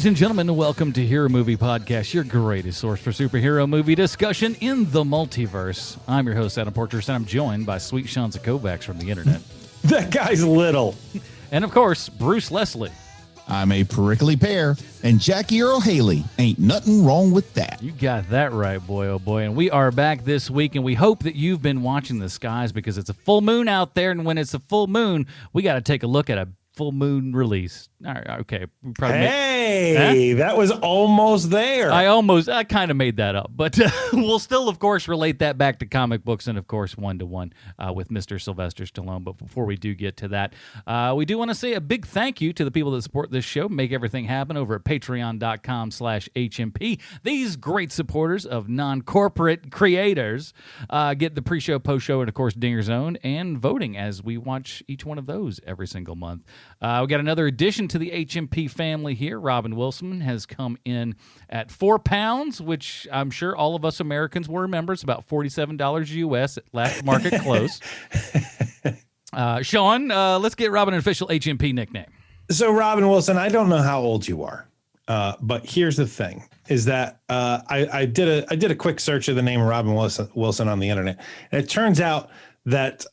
Ladies and gentlemen, welcome to Hero Movie Podcast, your greatest source for superhero movie discussion in the multiverse. I'm your host, Adam Portress, and I'm joined by sweet Shanza Kovacs from the internet. That guy's little. And, of course, Bruce Leslie. I'm a prickly pear, and Jackie Earl Haley. Ain't nothing wrong with that. You got that right, boy, oh boy. And we are back this week, and we hope that you've been watching the skies because it's a full moon out there, and when it's a full moon, we got to take a look at a full moon release. All right, okay. That was almost there. I kind of made that up, but we'll still, of course, relate that back to comic books and, of course, one-to-one with Mr. Sylvester Stallone. But before we do get to that, we do want to say a big thank you to the people that support this show, make everything happen over at patreon.com/HMP. These great supporters of non-corporate creators get the pre-show, post-show, and, of course, Dinger Zone and voting as we watch each one of those every single month. We got another addition to the HMP family here. Robin Wilson has come in at £4, which I'm sure all of us Americans will remember. It's about $47 US at last market close. Sean, let's get Robin an official HMP nickname. So, Robin Wilson, I don't know how old you are, but here's the thing: is that I did a quick search of the name Robin Wilson on the internet, and it turns out that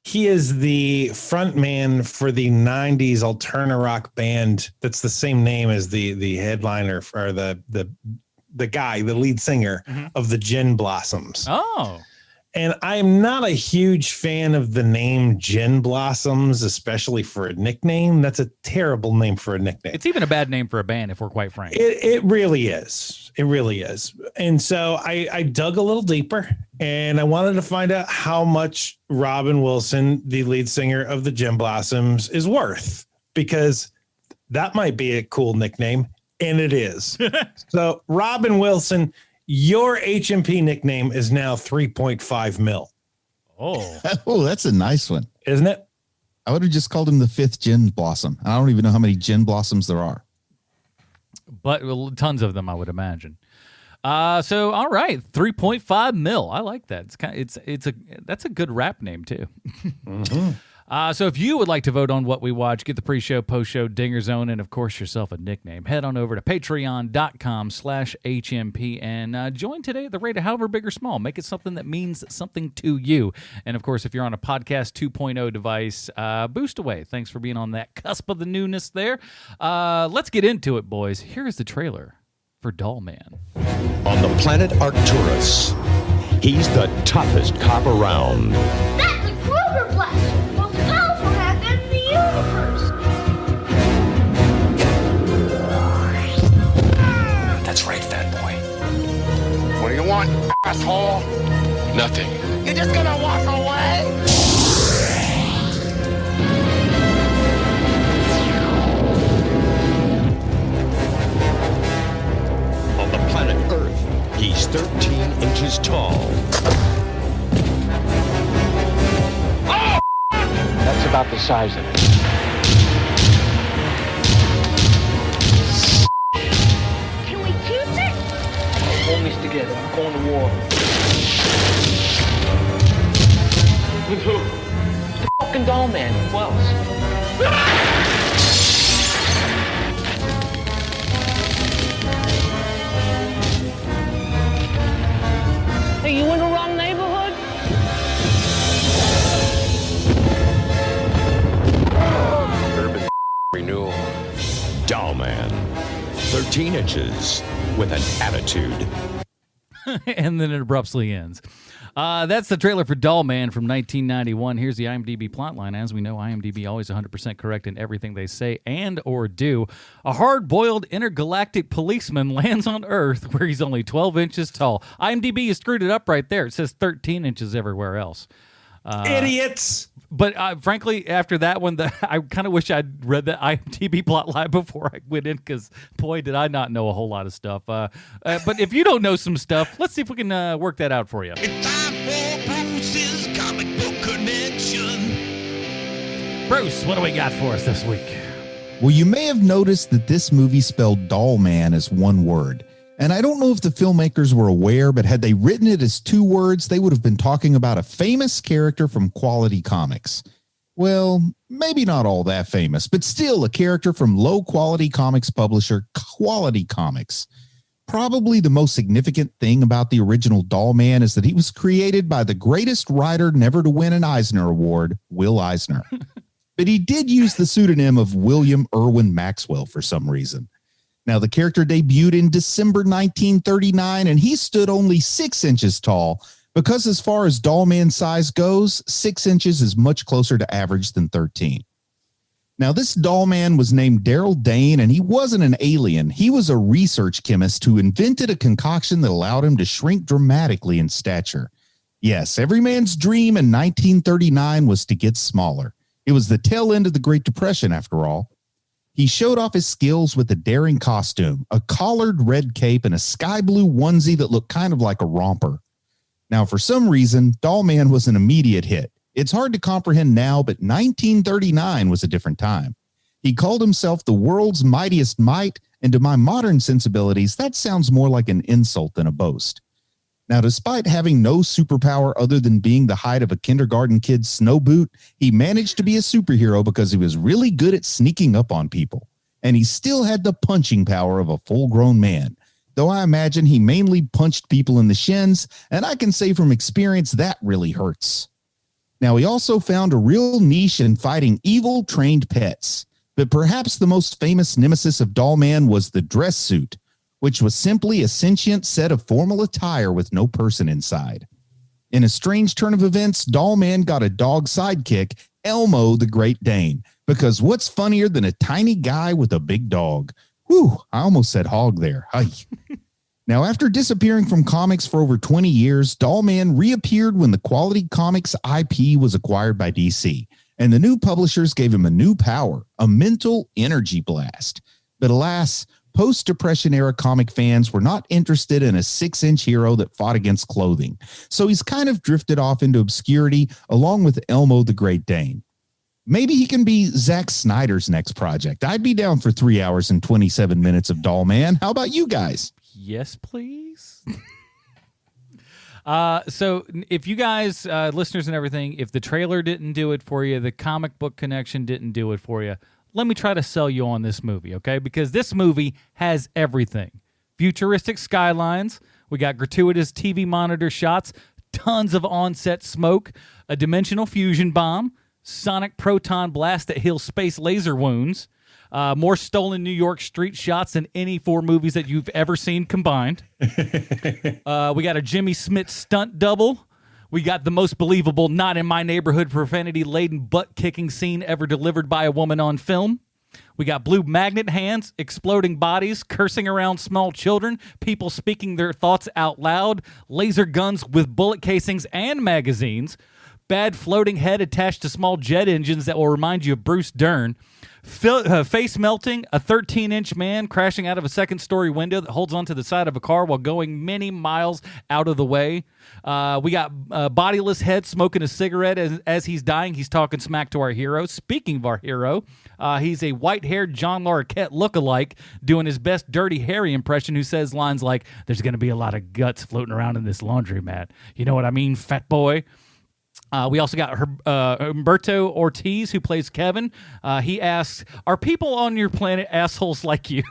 he is the front man for the 90s alterna rock band that's the same name as the headliner or the guy, the lead singer of the Gin Blossoms. Oh. And I'm not a huge fan of the name Gin Blossoms, especially for a nickname. That's a terrible name for a nickname. It's even a bad name for a band, if we're quite frank. It really is. It really is. And so I dug a little deeper, and I wanted to find out how much Robin Wilson, the lead singer of the Gin Blossoms, is worth, because that might be a cool nickname, and it is. So, Robin Wilson, your HMP nickname is now 3.5 mil. Oh, that's a nice one. Isn't it? I would have just called him the fifth Gin Blossom. I don't even know how many Gin Blossoms there are. But tons of them, I would imagine. So, all right, 3.5 mil. I like that. That's a good rap name, too. Mm-hmm. So if you would like to vote on what we watch, get the pre-show, post-show, Dinger Zone, and, of course, yourself a nickname, head on over to patreon.com/HMP and join today at the rate of however big or small. Make it something that means something to you. And, of course, if you're on a Podcast 2.0 device, boost away. Thanks for being on that cusp of the newness there. Let's get into it, boys. Here's the trailer for Dollman. On the planet Arcturus, he's the toughest cop around. That's a Kruger blaster! Most powerful hacker in the universe! That's right, fat boy. What do you want, asshole? Nothing. You're just gonna walk away? On the planet Earth, he's 13 inches tall. Oh! That's about the size of it. Can we keep it? Homies together. I'm going to war. With who? The fucking Dollman. Who else? Hey, you in the wrong neighborhood? Urban renewal. Dollman. 13 inches with an attitude. And then it abruptly ends. That's the trailer for Dollman from 1991. Here's the IMDb plotline. As we know, IMDb always 100% correct in everything they say and or do. A hard-boiled intergalactic policeman lands on Earth where he's only 12 inches tall. IMDb has screwed it up right there. It says 13 inches everywhere else. Idiots. But frankly, after that one, I kind of wish I'd read the IMDb plotline before I went in, because, boy, did I not know a whole lot of stuff. But if you don't know some stuff, let's see if we can work that out for you. It's time for Bruce's Comic Book Connection. Bruce, what do we got for us this week? Well, you may have noticed that this movie spelled Dollman as one word. And I don't know if the filmmakers were aware, but had they written it as two words, they would have been talking about a famous character from Quality Comics. Well, maybe not all that famous, but still a character from low-quality comics publisher Quality Comics. Probably the most significant thing about the original Dollman is that he was created by the greatest writer never to win an Eisner Award, Will Eisner. But he did use the pseudonym of William Irwin Maxwell for some reason. Now, the character debuted in December 1939, and he stood only 6 inches tall, because as far as Dollman size goes, 6 inches is much closer to average than 13. Now, this Dollman was named Darrell Dane, and he wasn't an alien. He was a research chemist who invented a concoction that allowed him to shrink dramatically in stature. Yes, every man's dream in 1939 was to get smaller. It was the tail end of the Great Depression, after all. He showed off his skills with a daring costume, a collared red cape, and a sky blue onesie that looked kind of like a romper. Now, for some reason, Dollman was an immediate hit. It's hard to comprehend now, but 1939 was a different time. He called himself the world's mightiest mite, and to my modern sensibilities, that sounds more like an insult than a boast. Now, despite having no superpower other than being the height of a kindergarten kid's snow boot, he managed to be a superhero because he was really good at sneaking up on people. And he still had the punching power of a full-grown man, though I imagine he mainly punched people in the shins, and I can say from experience that really hurts. Now, he also found a real niche in fighting evil, trained pets. But perhaps the most famous nemesis of Dollman was the dress suit, which was simply a sentient set of formal attire with no person inside. In a strange turn of events, Dollman got a dog sidekick, Elmo the Great Dane, because what's funnier than a tiny guy with a big dog? Whew, I almost said hog there. Hi. Now, after disappearing from comics for over 20 years, Dollman reappeared when the Quality Comics IP was acquired by DC, and the new publishers gave him a new power, a mental energy blast. But alas, post-Depression era comic fans were not interested in a 6-inch hero that fought against clothing, so he's kind of drifted off into obscurity along with Elmo the Great Dane. Maybe he can be Zack Snyder's next project. I'd be down for 3 hours and 27 minutes of Dollman. How about you guys? Yes, please. So if you guys, listeners and everything, if the trailer didn't do it for you, the comic book connection didn't do it for you, let me try to sell you on this movie, okay? Because this movie has everything. Futuristic skylines. We got gratuitous TV monitor shots, tons of on-set smoke, a dimensional fusion bomb, sonic proton blast that heals space laser wounds, more stolen New York street shots than any 4 movies that you've ever seen combined. We got a Jimmy Smith stunt double. We got the most believable not in my neighborhood profanity-laden butt-kicking scene ever delivered by a woman on film. We got blue magnet hands, exploding bodies, cursing around small children, people speaking their thoughts out loud, laser guns with bullet casings and magazines, bad floating head attached to small jet engines that will remind you of Bruce Dern, face melting, a 13-inch man crashing out of a second-story window that holds onto the side of a car while going many miles out of the way. We got a bodiless head smoking a cigarette as he's dying. He's talking smack to our hero. Speaking of our hero, he's a white-haired John Larroquette lookalike doing his best Dirty Harry impression, who says lines like, "There's going to be a lot of guts floating around in this laundromat. You know what I mean, fat boy?" We also got Humberto Ortiz, who plays Kevin. He asks, "Are people on your planet assholes like you?"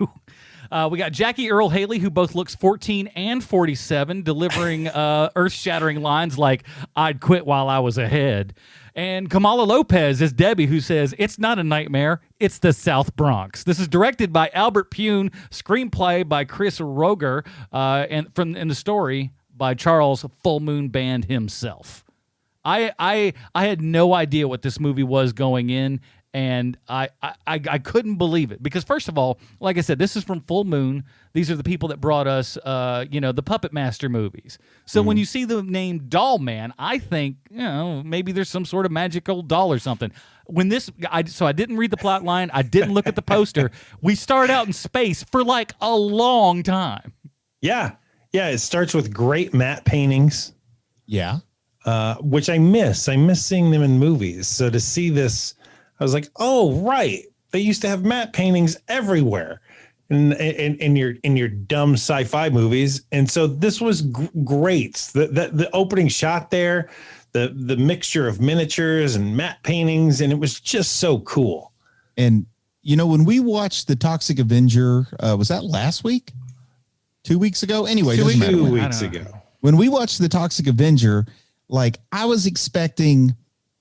We got Jackie Earle Haley, who both looks 14 and 47, delivering earth-shattering lines like, "I'd quit while I was ahead." And Kamala Lopez is Debbie, who says, "It's not a nightmare, it's the South Bronx." This is directed by Albert Pune, screenplay by Chris Roger, and in the story by Charles Full Moon Band himself. I had no idea what this movie was going in, and I couldn't believe it. Because first of all, like I said, this is from Full Moon. These are the people that brought us, the Puppet Master movies. So when you see the name Dollman, I think, maybe there's some sort of magical doll or something. So I didn't read the plot line. I didn't look at the poster. We start out in space for like a long time. Yeah. It starts with great matte paintings. Yeah. Which I miss. I miss seeing them in movies. So to see this, I was like, oh, right. They used to have matte paintings everywhere in your dumb sci-fi movies. And so this was great. The opening shot there, the mixture of miniatures and matte paintings, and it was just so cool. And when we watched the Toxic Avenger, was that last week? 2 weeks ago? Anyway, 2 weeks ago. When we watched the Toxic Avenger, like I was expecting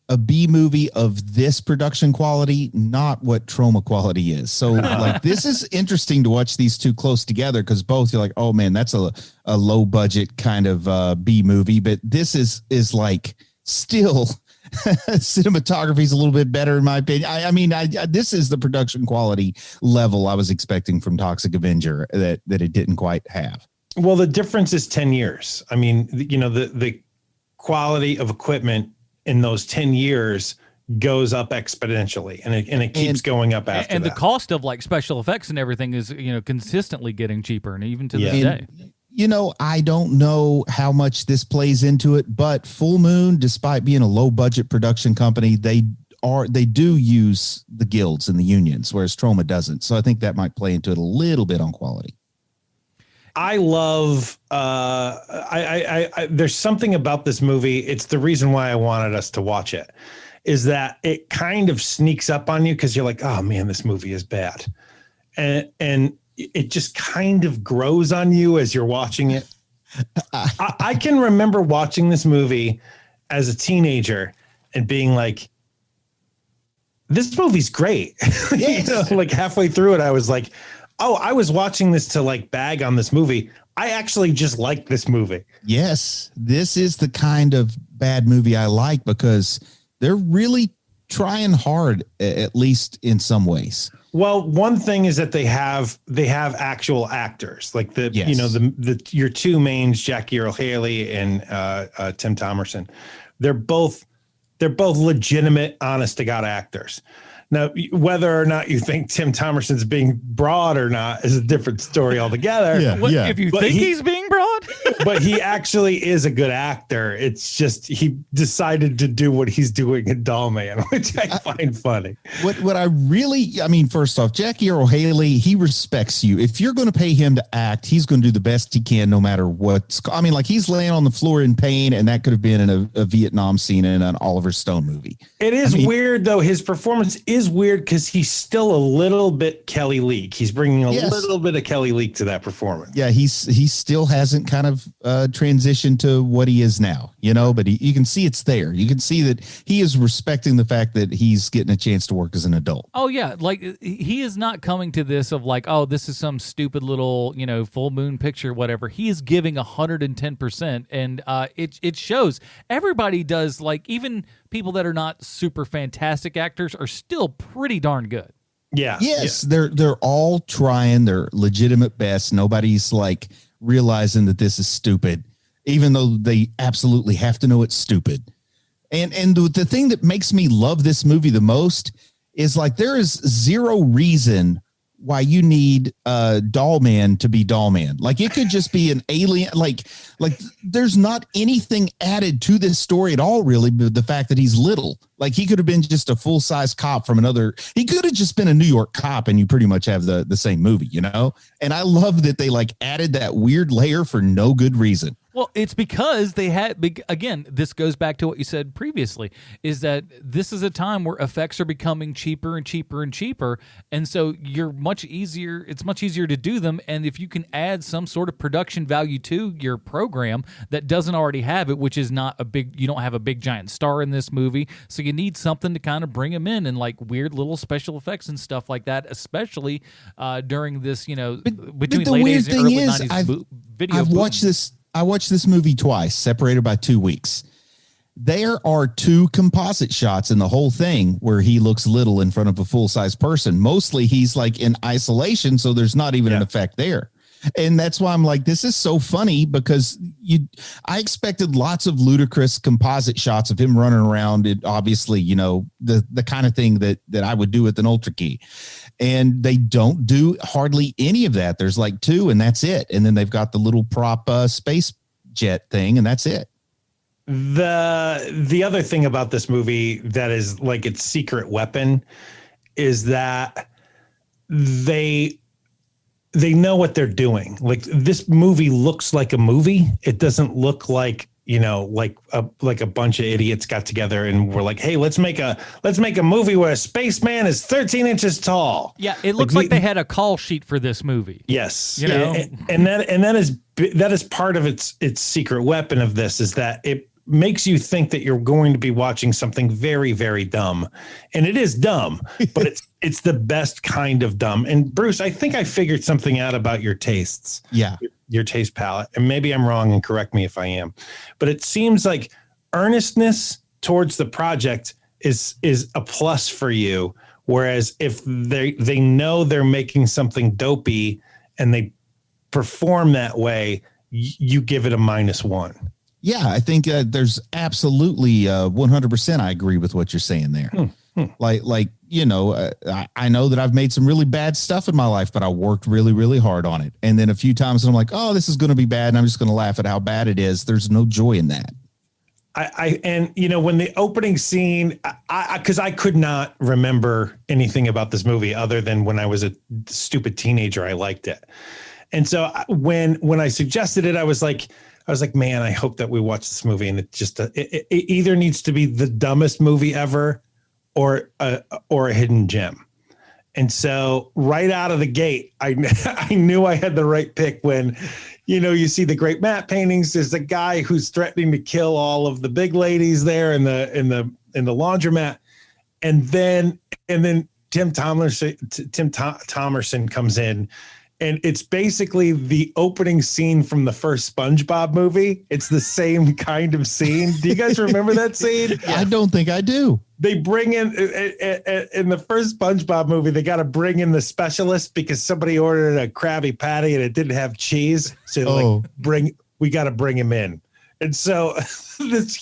a B movie of this production quality, not what Trauma quality is. So like this is interesting to watch these two close together because both you're like, oh man, that's a low budget kind of B movie, but this is like still cinematography is a little bit better in my opinion. I mean, this is the production quality level I was expecting from Toxic Avenger that it didn't quite have. Well, the difference is 10 years. I mean, the quality of equipment in those 10 years goes up exponentially, and it keeps going up after and that. The cost of like special effects and everything is consistently getting cheaper, and even to this day. I don't know how much this plays into it, but Full Moon, despite being a low budget production company, they do use the guilds and the unions, whereas Troma doesn't. So I think that might play into it a little bit on quality. I love there's something about this movie. It's the reason why I wanted us to watch it, is that it kind of sneaks up on you because you're like, oh man, this movie is bad. And it just kind of grows on you as you're watching it. I can remember watching this movie as a teenager and being like, this movie's great. Yes. Like halfway through it, I was like, oh, I was watching this to like bag on this movie. I actually just like this movie. Yes, this is the kind of bad movie I like because they're really trying hard, at least in some ways. Well, one thing is that they have actual actors, like your two mains, Jackie Earle Haley and Tim Thomerson. They're both legitimate, honest to God actors. Now, whether or not you think Tim Thomerson's being broad or not is a different story altogether. If you think he's being broad, but he actually is a good actor. It's just he decided to do what he's doing in Dollman, which I find funny. What I mean, first off, Jackie Earle Haley, he respects you. If you're going to pay him to act, he's going to do the best he can, no matter what. I mean, like he's laying on the floor in pain, and that could have been in a Vietnam scene in an Oliver Stone movie. It is weird though. His performance is weird because he's still a little bit Kelly Leak. He's bringing a little bit of Kelly Leak to that performance. Yeah, he still hasn't kind of transitioned to what he is now, but you can see it's there. You can see that he is respecting the fact that he's getting a chance to work as an adult. Oh yeah, like he is not coming to this of like, oh, this is some stupid little full moon picture, whatever. He is giving 110%, and it shows. Everybody does, like even people that are not super fantastic actors are still pretty darn good. Yeah. Yes, they're all trying their legitimate best. Nobody's like realizing that this is stupid, even though they absolutely have to know it's stupid. And the thing that makes me love this movie the most is like there is zero reason why you need Dollman to be Dollman. Like it could just be an alien. Like there's not anything added to this story at all, really. But the fact that he's little, like he could have been just a full size cop from another. He could have just been a New York cop, and you pretty much have the same movie, And I love that they like added that weird layer for no good reason. Well, it's because they had again, this goes back to what you said previously, is that this is a time where effects are becoming cheaper and cheaper and cheaper. And so it's much easier to do them. And if you can add some sort of production value to your program that doesn't already have it, which is not you don't have a big giant star in this movie. So you need something to kind of bring them in and like weird little special effects and stuff like that, especially during this, between late 80s and early 90s video. I watched this movie twice, separated by 2 weeks. There are 2 composite shots in the whole thing where he looks little in front of a full-size person. Mostly he's like in isolation, so there's not even an effect there. And that's why I'm like, this is so funny because I expected lots of ludicrous composite shots of him running around. It obviously, the kind of thing that I would do with an Ultra Key. And they don't do hardly any of that. There's like 2 and that's it. And then they've got the little prop space jet thing and that's it. The other thing about this movie that is like its secret weapon is that they know what they're doing. Like this movie looks like a movie. It doesn't look like like a bunch of idiots got together and were like, hey, let's make a movie where a spaceman is 13 inches tall. Yeah, it looks like they had a call sheet for this movie. Yes, you know, and that is part of its secret weapon of this, is that it makes you think that you're going to be watching something very, very dumb, and it is dumb, but it's the best kind of dumb. And Bruce, I think I figured something out about your tastes. Yeah. Your taste palette, and maybe I'm wrong, and correct me if I am, but it seems like earnestness towards the project is a plus for you, whereas if they know they're making something dopey and they perform that way, you give it a -1. Yeah, I think there's absolutely 100%. I agree with what you're saying there. Like I know that I've made some really bad stuff in my life, but I worked really, really hard on it. And then a few times I'm like, oh, this is going to be bad, and I'm just going to laugh at how bad it is. There's no joy in that. When the opening scene, because I could not remember anything about this movie other than when I was a stupid teenager, I liked it. And so when I suggested it, I was like, man, I hope that we watch this movie, and it just it either needs to be the dumbest movie ever or a hidden gem. And so right out of the gate, I knew I had the right pick when, you see the great matte paintings. There's a guy who's threatening to kill all of the big ladies there in the laundromat. And then Tim Thomerson comes in. And it's basically the opening scene from the first SpongeBob movie. It's the same kind of scene. Do you guys remember that scene? I don't think I do. They bring in the first SpongeBob movie, they got to bring in the specialist because somebody ordered a Krabby Patty and it didn't have cheese. So we got to bring him in. And so this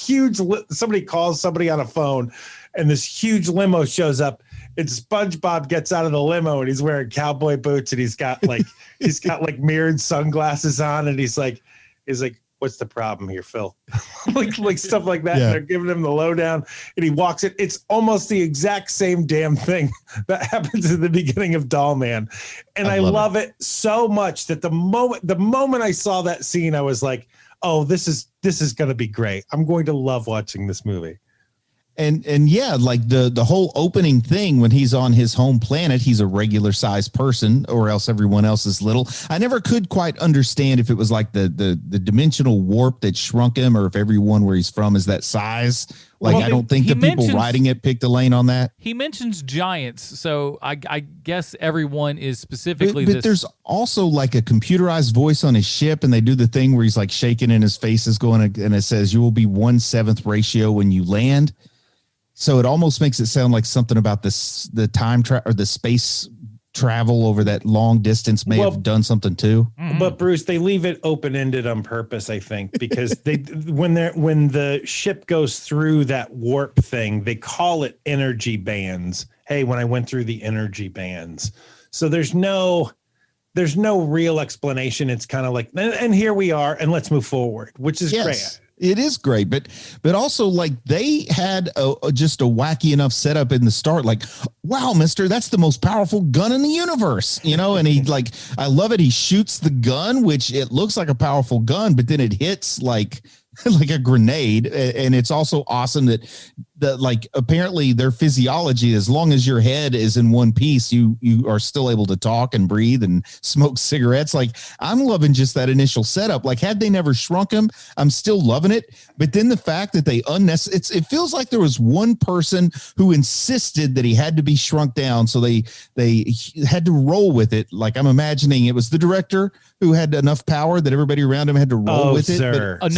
somebody calls somebody on a phone, and this huge limo shows up. And SpongeBob gets out of the limo, and he's wearing cowboy boots, and he's got mirrored sunglasses on, and he's like, what's the problem here, Phil? like stuff like that. Yeah. And they're giving him the lowdown, and he walks it. It's almost the exact same damn thing that happens at the beginning of Dollman. And I love it so much that the moment I saw that scene, I was like, oh, this is going to be great. I'm going to love watching this movie. And yeah, like the whole opening thing, when he's on his home planet, he's a regular sized person, or else everyone else is little. I never could quite understand if it was like the dimensional warp that shrunk him, or if everyone where he's from is that size. Like, I don't think the people writing it picked a lane on that. He mentions giants, so I guess everyone is specifically but there's also like a computerized voice on his ship, and they do the thing where he's like shaking and his face is going, and it says you will be 1/7 ratio when you land. So it almost makes it sound like something about the time or the space travel over that long distance may have done something too. But Bruce, they leave it open-ended on purpose, I think, because when the ship goes through that warp thing, they call it energy bands. Hey, when I went through the energy bands. So there's no real explanation. It's kind of like, and here we are, and let's move forward, which is great. It is great, but also like they had just a wacky enough setup in the start. Like, wow, mister, that's the most powerful gun in the universe, and he like, I love it. He shoots the gun, which it looks like a powerful gun, but then it hits like a grenade. And it's also awesome that like apparently their physiology, as long as your head is in one piece, you are still able to talk and breathe and smoke cigarettes. Like, I'm loving just that initial setup. Like, had they never shrunk him, I'm still loving it. But then the fact that they it feels like there was one person who insisted that he had to be shrunk down, so they had to roll with it. Like, I'm imagining it was the director who had enough power that everybody around him had to roll with it. But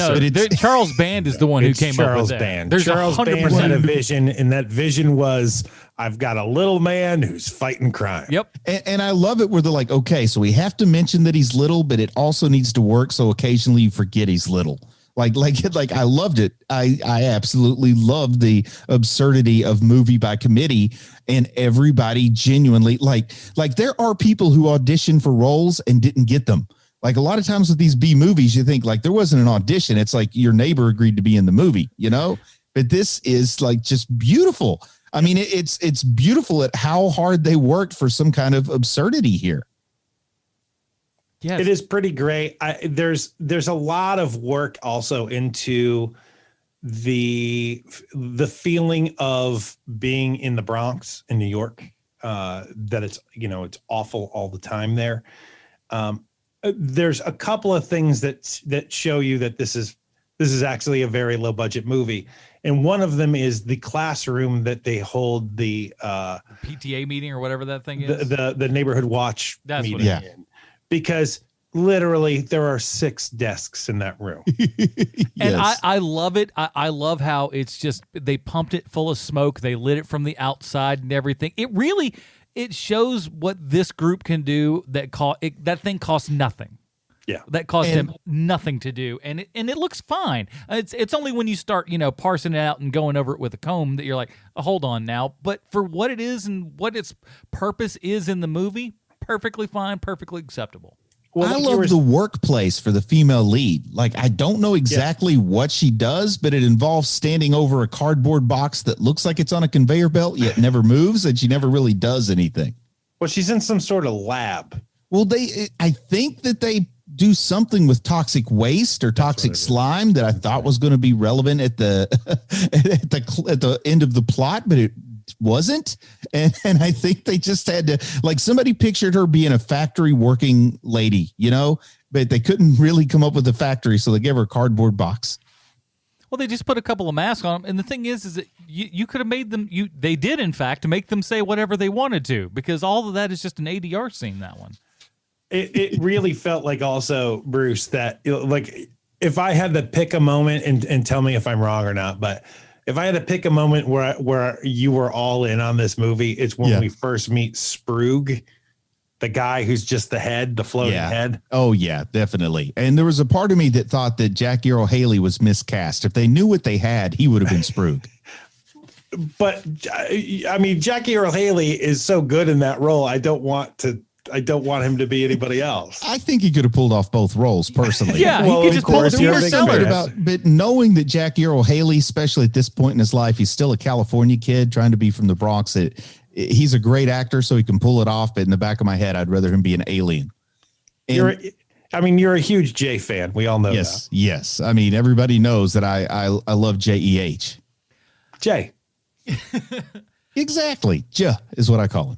Charles Band is the one who came up with that. Band. There's Charles 100% Band had a vision, and that vision was, I've got a little man who's fighting crime. Yep. And I love it where they're like, okay, so we have to mention that he's little, but it also needs to work, so occasionally you forget he's little. Like I loved it. I absolutely loved the absurdity of movie by committee, and everybody genuinely like there are people who audition for roles and didn't get them. Like, a lot of times with these B movies, you think like there wasn't an audition. It's like your neighbor agreed to be in the movie, but this is like just beautiful. I mean, it's beautiful at how hard they worked for some kind of absurdity here. Yes. It is pretty great. There's a lot of work also into the feeling of being in the Bronx in New York, that it's awful all the time there. There's a couple of things that show you that this is actually a very low budget movie. And one of them is the classroom that they hold the PTA meeting or whatever that thing is. The neighborhood watch That's meeting what in. Because literally there are 6 desks in that room. And I love it. I love how it's just, they pumped it full of smoke. They lit it from the outside and everything. It shows what this group can do. That thing costs nothing. Yeah, that cost him nothing to do, and it looks fine. It's only when you start parsing it out and going over it with a comb that you're like, oh, hold on now. But for what it is and what its purpose is in the movie, perfectly fine, perfectly acceptable. Well, I love the workplace for the female lead. Like, I don't know exactly what she does, but it involves standing over a cardboard box that looks like it's on a conveyor belt, yet never moves, and she never really does anything. Well, she's in some sort of lab. Well, I think that they do something with toxic waste or toxic slime that I thought was going to be relevant at the at the end of the plot, but it wasn't. And I think they just had to, like, somebody pictured her being a factory working lady, but they couldn't really come up with a factory, so they gave her a cardboard box. Well, they just put a couple of masks on them, and the thing is that you could have made them. They did, in fact, make them say whatever they wanted to, because all of that is just an ADR scene. That one. It really felt like also, Bruce, that like if I had to pick a moment and tell me if I'm wrong or not, but if I had to pick a moment where you were all in on this movie, it's when we first meet Sprug, the guy who's just the head, the floating head. Oh yeah, definitely. And there was a part of me that thought that Jackie Earle Haley was miscast. If they knew what they had, he would have been Sprug. But I mean, Jackie Earle Haley is so good in that role. I don't want him to be anybody else. I think he could have pulled off both roles personally. Yeah, he could just pull it together. But knowing that Jackie Earle Haley, especially at this point in his life, he's still a California kid trying to be from the Bronx. He's a great actor, so he can pull it off. But in the back of my head, I'd rather him be an alien. You're a huge Jay fan. We all know that. Yes. I mean, everybody knows that I love JEH. Jay. Exactly. J is what I call him.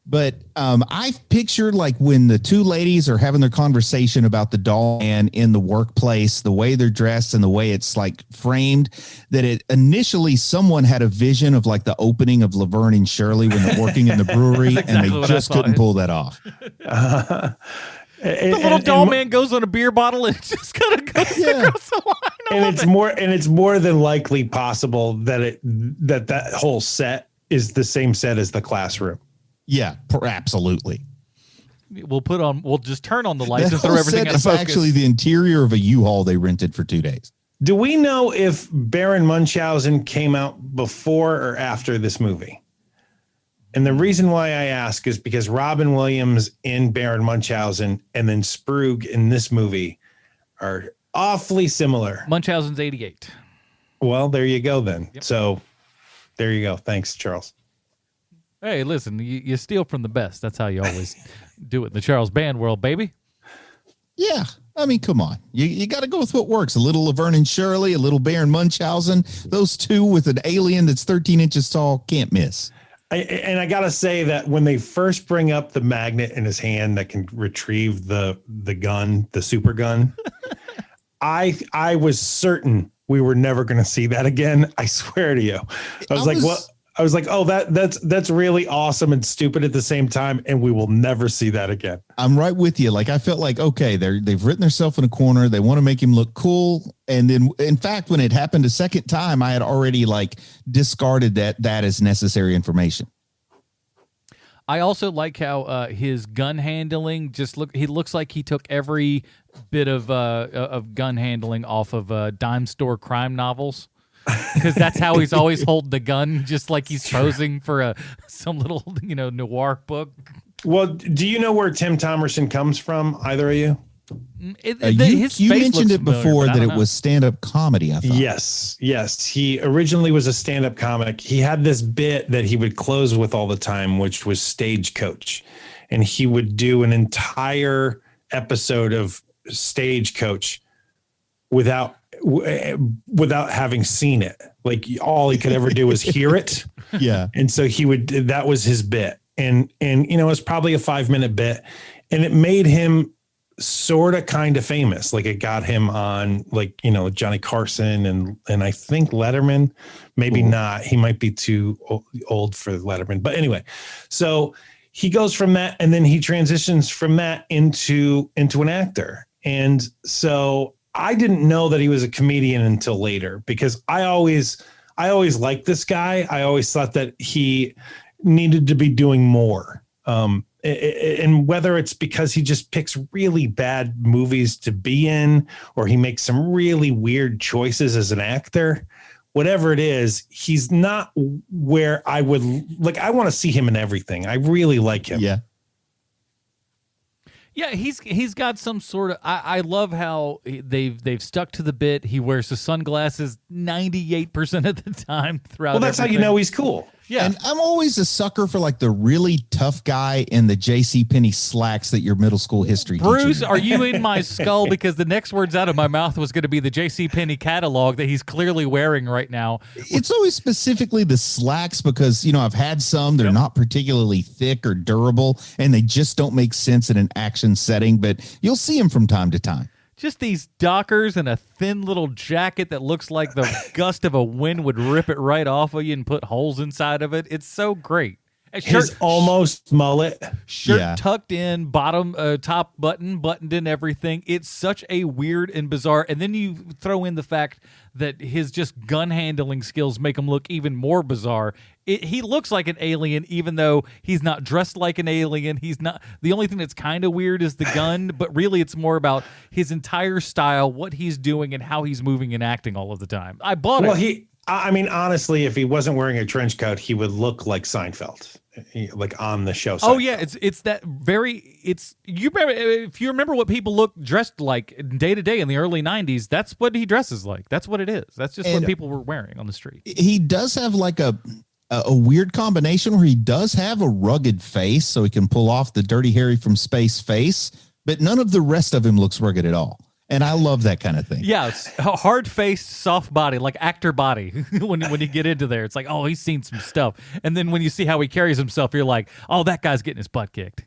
But I've pictured, like, when the two ladies are having their conversation about the Dollman in the workplace, the way they're dressed and the way it's like framed, that it initially someone had a vision of like the opening of Laverne and Shirley when they're working in the brewery, and they just couldn't pull that off. The little Dollman goes on a beer bottle and just kind of goes across the line. And it's more than likely possible that that whole set is the same set as the classroom. Yeah, absolutely. We'll just turn on the lights and throw everything out of focus. focus. Actually the interior of a U-Haul they rented for 2 days. Do we know if Baron Munchausen came out before or after this movie? And the reason why I ask is because Robin Williams in Baron Munchausen and then Sprug in this movie are awfully similar. Munchausen's 88. Well, there you go then. Yep. So there you go. Thanks, Charles. Hey, listen, you steal from the best. That's how you always do it in the Charles Band world, baby. Yeah. I mean, come on. You got to go with what works. A little Laverne and Shirley, a little Baron Munchausen. Those two with an alien that's 13 inches tall, can't miss. I got to say that when they first bring up the magnet in his hand that can retrieve the gun, the super gun, I was certain we were never going to see that again. I swear to you. I was like, what? I was like, oh, that's really awesome and stupid at the same time, and we will never see that again. I'm right with you. Like, I felt like, okay, they've written themselves in a corner. They want to make him look cool. And then, in fact, when it happened a second time, I had already discarded that as necessary information. I also like how his gun handling he looks like he took every bit of gun handling off of dime store crime novels. Because that's how he's always holding the gun, just like he's posing for some little noir book. Well, do you know where Tim Thomerson comes from? Either of you? You mentioned it before that it was stand-up comedy. I thought. Yes. He originally was a stand-up comic. He had this bit that he would close with all the time, which was Stagecoach, and he would do an entire episode of Stagecoach without having seen it. Like all he could ever do was hear it. Yeah. And so that was his bit. And it's probably a 5-minute bit, and it made him sort of kind of famous. Like it got him on Johnny Carson and I think Letterman, maybe not. He might be too old for Letterman, but anyway, so he goes from that, and then he transitions from that into an actor. And so I didn't know that he was a comedian until later, because I always liked this guy. I always thought that he needed to be doing more. And whether it's because he just picks really bad movies to be in, or he makes some really weird choices as an actor, whatever it is, he's not where I would like. I want to see him in everything. I really like him. Yeah. Yeah, he's got some sort of. I love how they've stuck to the bit. He wears the sunglasses 98% of the time throughout. Well, that's everything. how you know he's cool. Yeah, And I'm always a sucker for like the really tough guy in the JCPenney slacks that your middle school history Bruce, teacher. are you in my skull? Because the next words out of my mouth was going to be the JCPenney catalog that he's clearly wearing right now. It's always specifically the slacks because, I've had some. They're not particularly thick or durable, and they just don't make sense in an action setting, but you'll see them from time to time. Just these Dockers and a thin little jacket that looks like the gust of a wind would rip it right off of you and put holes inside of it. It's so great. His almost mullet. Shirt tucked in, bottom, top buttoned in everything. It's such a weird and bizarre. And then you throw in the fact that his just gun handling skills make him look even more bizarre. He looks like an alien, even though he's not dressed like an alien. He's not. The only thing that's kind of weird is the gun, but really it's more about his entire style, what he's doing, and how he's moving and acting all of the time. I bought it. I mean, honestly, if he wasn't wearing a trench coat, he would look like Seinfeld, like on the show. Seinfeld. Oh yeah, it's that very. You remember, if you remember what people look dressed like day to day in the early '90s. That's what he dresses like. That's what it is. That's just what people were wearing on the street. He does have like a weird combination where he does have a rugged face, so he can pull off the Dirty Harry from Space face, but none of the rest of him looks rugged at all. And I love that kind of thing. Yeah, it's hard-faced, soft body, like actor body. when you get into there, it's like, oh, he's seen some stuff. And then when you see how he carries himself, you're like, oh, that guy's getting his butt kicked.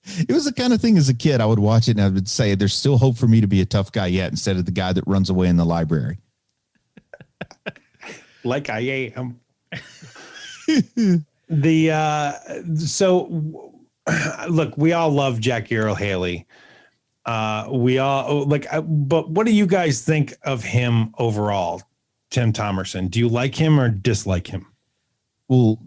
It was the kind of thing as a kid, I would watch it and I would say, there's still hope for me to be a tough guy yet, instead of the guy that runs away in the library. Like I am. So look, we all love Jackie Earle Haley. We all but what do you guys think of him overall, Tim Thomerson? Do you like him or dislike him? Well,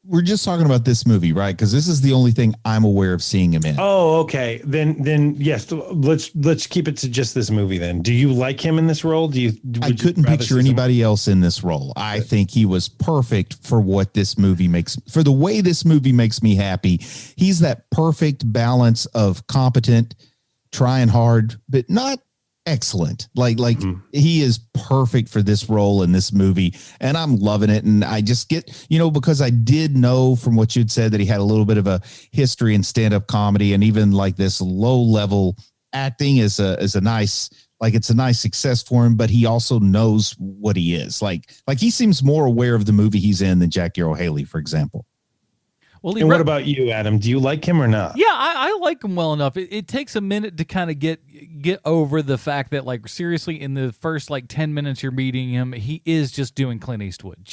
we're just talking about this movie, right? Because this is the only thing I'm aware of seeing him in. Oh, okay. Then yes, let's keep it to just this movie then. Do you like him in this role? I couldn't picture anybody else in this role. I think he was perfect for what this movie for the way this movie makes me happy. He's that perfect balance of competent, trying hard, but not excellent. Like he is perfect for this role in this movie, and I'm loving it. And I just get, because I did know from what you'd said that he had a little bit of a history in stand-up comedy, and even like this low-level acting is a nice, like it's a nice success for him, but he also knows what he is. Like he seems more aware of the movie he's in than Jackie Earle Haley, for example. Well, and what about you, Adam? Do you like him or not? Yeah, I like him well enough. It takes a minute to kind of get over the fact that, like, seriously, in the first 10 minutes you're meeting him, he is just doing Clint Eastwood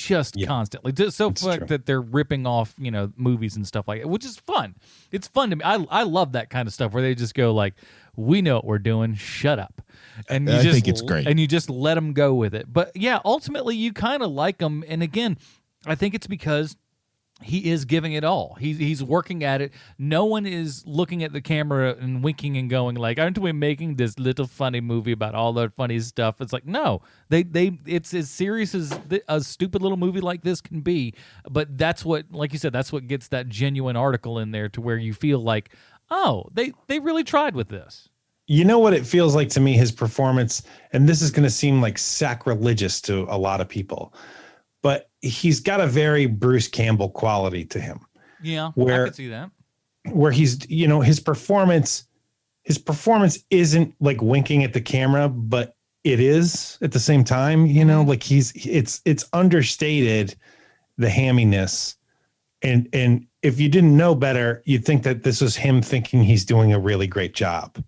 constantly. So fuck that they're ripping off movies and stuff like that, which is fun. It's fun to me. I love that kind of stuff where they just go like, "We know what we're doing. Shut up." And I think it's great. And you just let them go with it. But yeah, ultimately you kind of like him. And again, I think it's because he is giving it all. He's working at it. No one is looking at the camera and winking and going like, "Aren't we making this little funny movie about all the funny stuff?" It's like, no, it's as serious as a stupid little movie like this can be. But that's what, like you said, that's what gets that genuine article in there to where you feel like, oh, they really tried with this. You know what it feels like to me, his performance, and this is going to seem like sacrilegious to a lot of people, but he's got a very Bruce Campbell quality to him. Yeah, I could see that. Where he's, his performance his performance isn't like winking at the camera, but it is at the same time, you know, like it's understated, the hamminess. And if you didn't know better, you'd think that this was him thinking he's doing a really great job.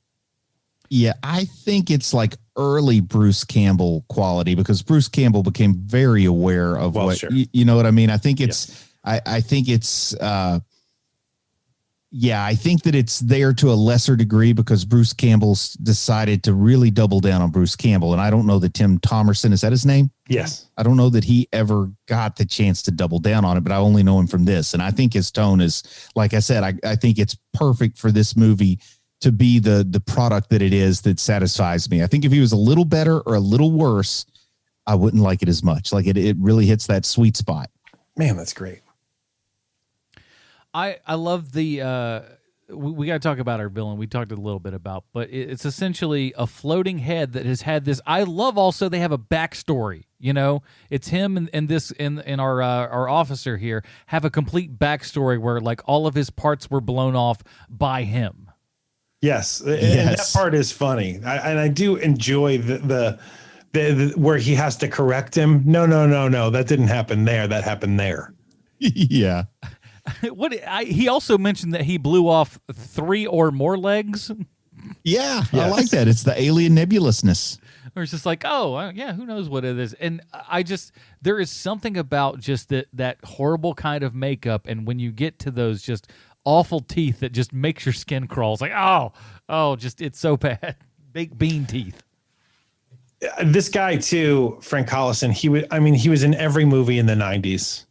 Yeah, I think it's like early Bruce Campbell quality, because Bruce Campbell became very aware of Sure. you know what I mean? I think it's, I think it's, I think that it's there to a lesser degree because Bruce Campbell's decided to really double down on Bruce Campbell. And I don't know that Tim Thomerson, is that his name? Yes. I don't know that he ever got the chance to double down on it, but I only know him from this. And I think his tone is, like I said, I think it's perfect for this movie to be the product that it is that satisfies me. I think if he was a little better or a little worse, I wouldn't like it as much. Like it really hits that sweet spot. Man, that's great. I love the we got to talk about our villain. We talked a little bit about, but it's essentially a floating head that has had this. I love also they have a backstory. You know, it's him and this and our officer here have a complete backstory where like all of his parts were blown off by him. Yes, and that part is funny. I do enjoy the where he has to correct him. No, that didn't happen there. That happened there. Yeah. He also mentioned that he blew off 3 or more legs. Yeah, yes. I like that. It's the alien nebulousness. Or it's just like, who knows what it is. And there is something about just that horrible kind of makeup. And when you get to those just awful teeth that just makes your skin crawl, it's like, it's so bad. Big bean teeth. This guy too, Frank Collison, he was in every movie in the 90s.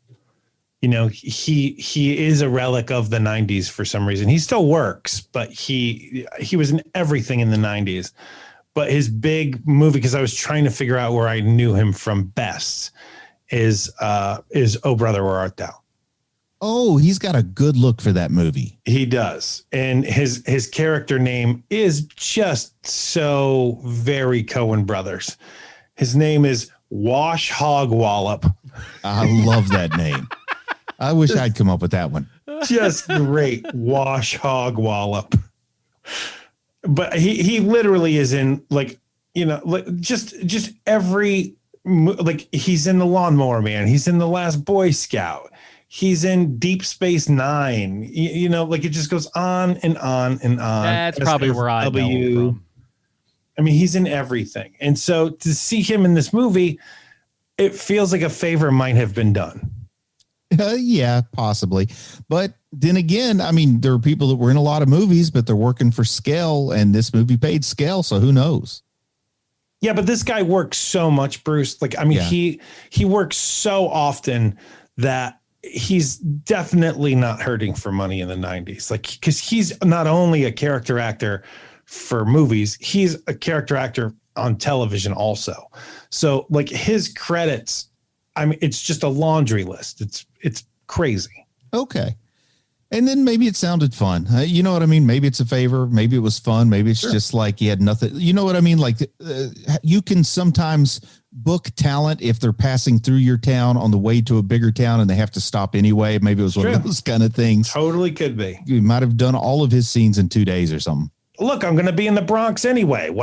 You know, he is a relic of the 90s for some reason. He still works, but he was in everything in the 90s. But his big movie, because I was trying to figure out where I knew him from best, is Oh Brother, Where Art Thou? Oh, he's got a good look for that movie. He does. And his character name is just so very Coen Brothers. His name is Wash Hog Wallop. I love that name. I wish I'd come up with that one. Just great. Wash Hog Wallop. But he literally is in like, you know, like just every, like he's in The Lawnmower Man. He's in The Last Boy Scout. He's in Deep Space Nine. You know, like it just goes on and on and on. That's probably where I know him from. I mean, he's in everything. And so to see him in this movie, it feels like a favor might have been done. Yeah, possibly. But then again, I mean, there are people that were in a lot of movies, but they're working for scale, and this movie paid scale, so who knows? Yeah, but this guy works so much, Bruce. Like, I mean, he works so often that he's definitely not hurting for money in the 90s. Like, because he's not only a character actor for movies, he's a character actor on television also. So, like, his credits, I mean, it's just a laundry list. It's crazy. Okay. And then maybe it sounded fun. You know what I mean? Maybe it's a favor. Maybe it was fun. Maybe it's just like you had nothing. You know what I mean? Like you can sometimes book talent if they're passing through your town on the way to a bigger town and they have to stop anyway. Maybe it was one of those kind of things. Totally could be. You might have done all of his scenes in 2 days or something. Look, I'm going to be in the Bronx anyway.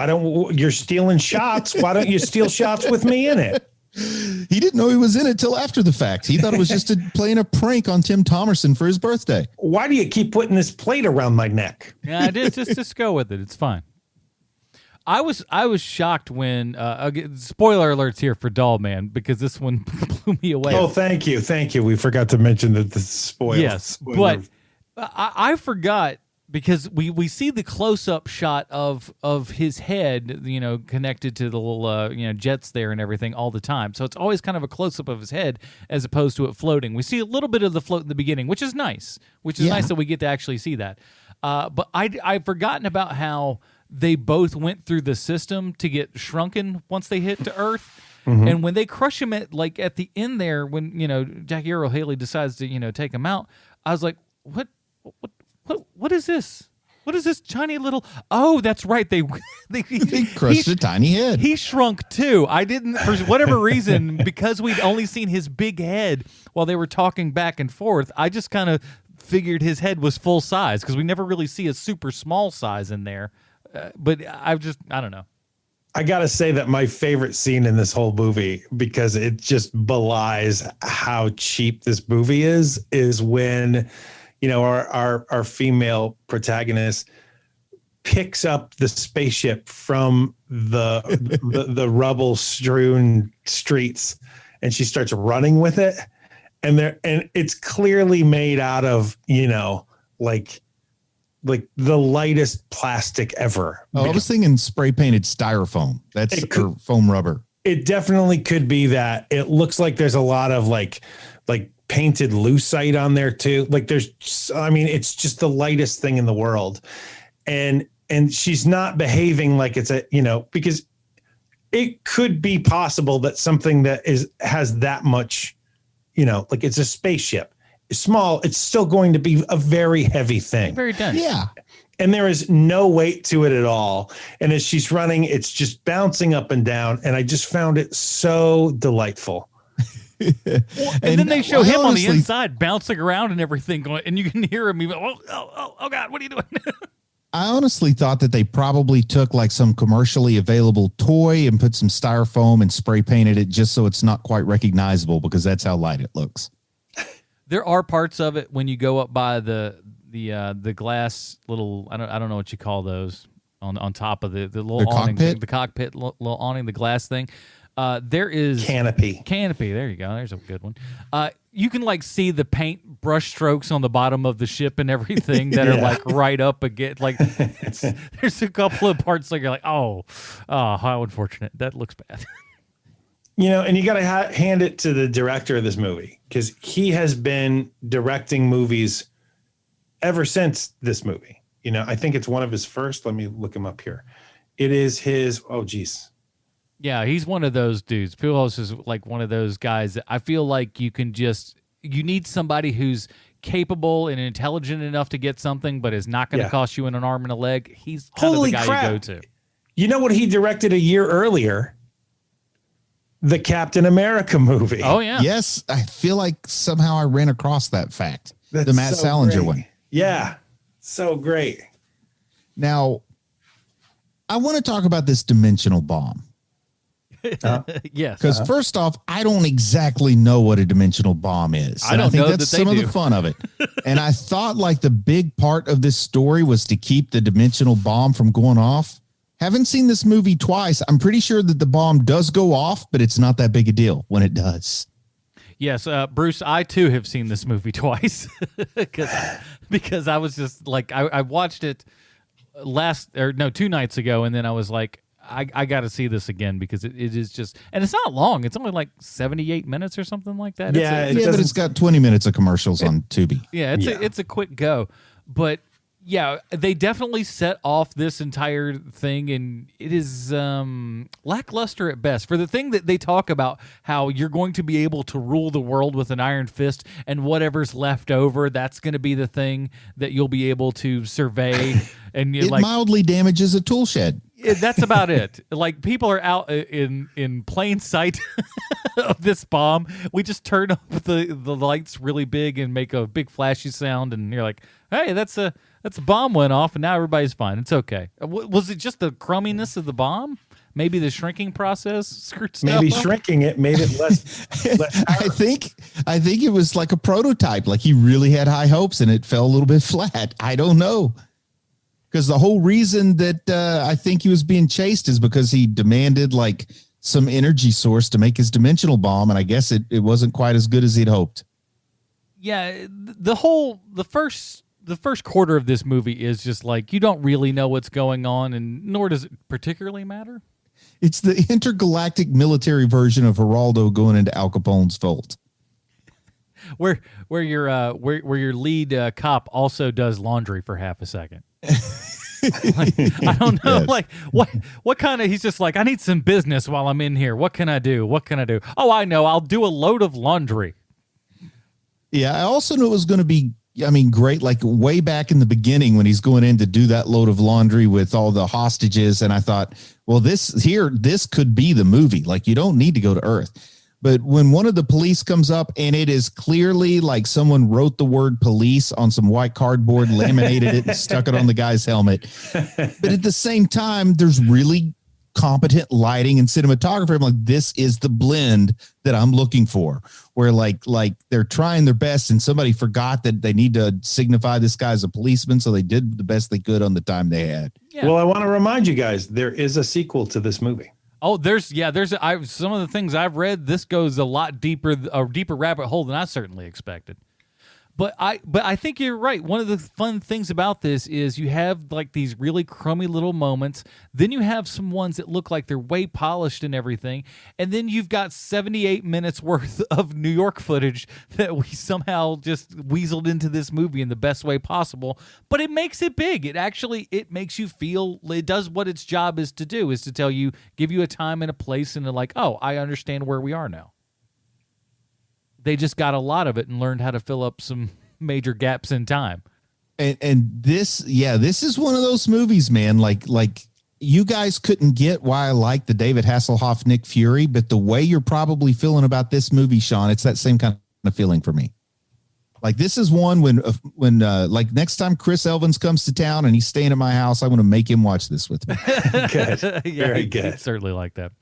You're stealing shots. Why don't you steal shots with me in it? He didn't know he was in it till after the fact. He thought it was just playing a prank on Tim Thomerson for his birthday. Why do you keep putting this plate around my neck? Yeah, just go with it. It's fine. I was shocked when spoiler alerts here for Dollman, because this one blew me away. Oh, thank you. We forgot to mention that this is spoiler. Yes, but I forgot, because we see the close-up shot of his head, you know, connected to the little jets there and everything all the time. So it's always kind of a close-up of his head as opposed to it floating. We see a little bit of the float in the beginning, which is nice. Nice that we get to actually see that. But I've forgotten about how they both went through the system to get shrunken once they hit to Earth. Mm-hmm. And when they crush him at the end there, when Jackie Earle Haley decides to take him out, I was like, what is this? What is this tiny little? Oh, that's right. They crushed a tiny head. He shrunk too. I didn't, for whatever reason, because we'd only seen his big head while they were talking back and forth. I just kind of figured his head was full size, because we never really see a super small size in there. but I don't know. I got to say that my favorite scene in this whole movie, because it just belies how cheap this movie is when, our female protagonist picks up the spaceship from the rubble strewn streets and she starts running with it. And it's clearly made out of, like the lightest plastic ever. Oh, I was thinking spray painted styrofoam. That's foam rubber. It definitely could be that. It looks like there's a lot of like painted lucite on there too. Like it's just the lightest thing in the world. And she's not behaving like it's because it could be possible that something that has that much, like it's a spaceship. Small, it's still going to be a very heavy thing. Very dense. Yeah. And there is no weight to it at all. And as she's running, it's just bouncing up and down. And I just found it so delightful. And then they show him on the inside bouncing around and everything going, and you can hear him even, oh God, what are you doing? I honestly thought that they probably took like some commercially available toy and put some styrofoam and spray painted it just so it's not quite recognizable, because that's how light it looks. There are parts of it when you go up by the glass little, I don't know what you call those on top of the little awning, cockpit? the cockpit little awning, the glass thing. There is Canopy. There you go. There's a good one. You can like see the paint brush strokes on the bottom of the ship and everything that are like right up against. Like there's a couple of parts like you're like, oh, how unfortunate. That looks bad. And you got to hand it to the director of this movie, because he has been directing movies ever since this movie. I think it's one of his first. Let me look him up here. It is his. Oh, geez. Yeah, he's one of those dudes. Pujols is like one of those guys that I feel like you need somebody who's capable and intelligent enough to get something, but is not going to cost you an arm and a leg. He's kind of the guy you go to. You know what he directed a year earlier? The Captain America movie. Oh, yeah. Yes, I feel like somehow I ran across that fact. The Matt Salinger one. Yeah, so great. Now, I want to talk about this dimensional bomb. Yes. Because first off, I don't exactly know what a dimensional bomb is. I don't think know that's that they some do. of the fun of it. And I thought like the big part of this story was to keep the dimensional bomb from going off. Haven't seen this movie twice. I'm pretty sure that the bomb does go off, but it's not that big a deal when it does. Yes, Bruce, I too have seen this movie twice because I was just like, I watched it 2 nights ago, and then I was like, I got to see this again, because it is just, and it's not long. It's only like 78 minutes or something like that. Yeah, but it's got 20 minutes of commercials on Tubi. Yeah, it's a quick go, but yeah, they definitely set off this entire thing, and it is lackluster at best. For the thing that they talk about, how you're going to be able to rule the world with an iron fist, and whatever's left over, that's going to be the thing that you'll be able to survey. And It mildly damages a tool shed. that's about it. Like, people are out in plain sight of this bomb. We just turn up the lights really big and make a big flashy sound, and you're like, hey, that's a bomb went off, and now everybody's fine. It's okay. Was it just the crumminess of the bomb? Maybe the shrinking process screwed stuff Maybe up? Shrinking it made it less. I think it was like a prototype. Like he really had high hopes, and it fell a little bit flat. I don't know. Because the whole reason that I think he was being chased is because he demanded like some energy source to make his dimensional bomb, and I guess it wasn't quite as good as he'd hoped. Yeah, the first quarter of this movie is just like, you don't really know what's going on, and nor does it particularly matter. It's the intergalactic military version of Geraldo going into Al Capone's vault. Where your lead cop also does laundry for half a second. Like, I don't know. Yes. Like what kind of? He's just like, I need some business while I'm in here. What can I do? Oh, I know. I'll do a load of laundry. Yeah, I also knew it was going to be, great. Like way back in the beginning when he's going in to do that load of laundry with all the hostages, and I thought, well, this could be the movie. Like you don't need to go to Earth. But when one of the police comes up and it is clearly like someone wrote the word police on some white cardboard, laminated it, and stuck it on the guy's helmet. But at the same time, there's really competent lighting and cinematography. I'm like, this is the blend that I'm looking for, where like they're trying their best and somebody forgot that they need to signify this guy's a policeman. So they did the best they could on the time they had. Yeah. Well, I want to remind you guys, there is a sequel to this movie. Oh, there's some of the things I've read. This goes a deeper rabbit hole than I certainly expected. But I think you're right. One of the fun things about this is you have like these really crummy little moments. Then you have some ones that look like they're way polished and everything. And then you've got 78 minutes worth of New York footage that we somehow just weaseled into this movie in the best way possible. But it makes it big. It makes you feel, it does what its job is to do, is to tell you, give you a time and a place, and like, oh, I understand where we are now. They just got a lot of it and learned how to fill up some major gaps in time. And this is one of those movies, man. Like you guys couldn't get why I like the David Hasselhoff, Nick Fury, but the way you're probably feeling about this movie, Sean, it's that same kind of feeling for me. Like this is one when like next time Chris Evans comes to town and he's staying at my house, I want to make him watch this with me. Good. Yeah, Very good. Certainly like that.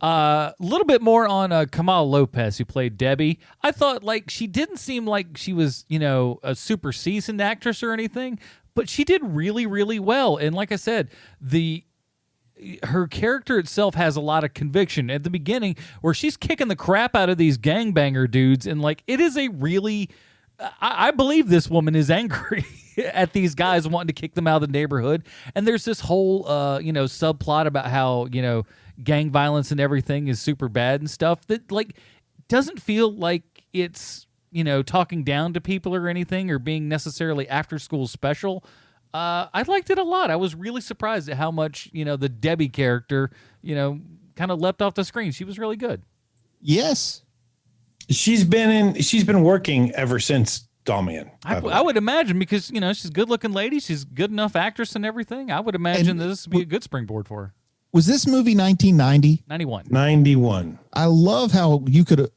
A little bit more on Kamal Lopez, who played Debbie. I thought like she didn't seem like she was, a super seasoned actress or anything, but she did really, really well. And like I said, her character itself has a lot of conviction at the beginning, where she's kicking the crap out of these gangbanger dudes, and like it is a really, I believe this woman is angry at these guys wanting to kick them out of the neighborhood. And there's this whole subplot about how gang violence and everything is super bad and stuff that like doesn't feel like it's talking down to people or anything or being necessarily after school special. I liked it a lot. I was really surprised at how much the Debbie character kind of leapt off the screen. She was really good. Yes, she's been working ever since Dollman. I would imagine, because she's a good looking lady, she's a good enough actress and everything. I would imagine that this would be a good springboard for her. Was this movie 1990? 91. I love how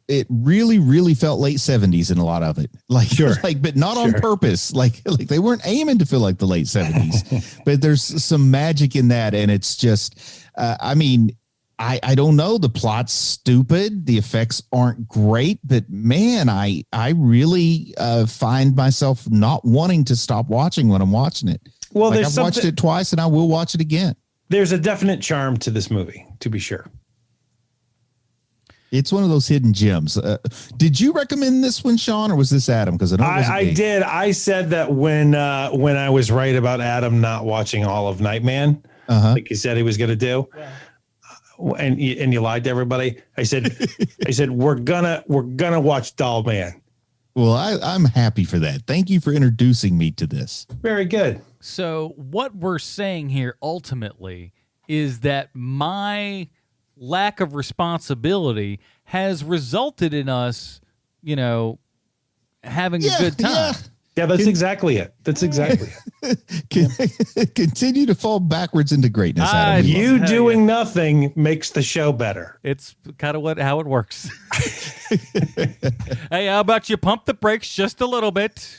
it really, really felt late 70s in a lot of it. Like, sure. But not on purpose. Like they weren't aiming to feel like the late 70s, but there's some magic in that. And it's just, I don't know. The plot's stupid. The effects aren't great, but man, I really find myself not wanting to stop watching when I'm watching it. Well, I've watched it twice and I will watch it again. There's a definite charm to this movie, to be sure. It's one of those hidden gems. Did you recommend this one, Sean, or was this Adam? Because I did. I said that when I was right about Adam not watching all of Nightman, like he said he was going to do, and you lied to everybody. I said we're gonna watch Dollman. Well, I'm happy for that. Thank you for introducing me to this. Very good. So what we're saying here ultimately is that my lack of responsibility has resulted in us, having a good time. Yeah, that's exactly it. That's exactly it. Continue to fall backwards into greatness. Adam. You doing nothing makes the show better. It's kind of how it works. Hey, how about you pump the brakes just a little bit?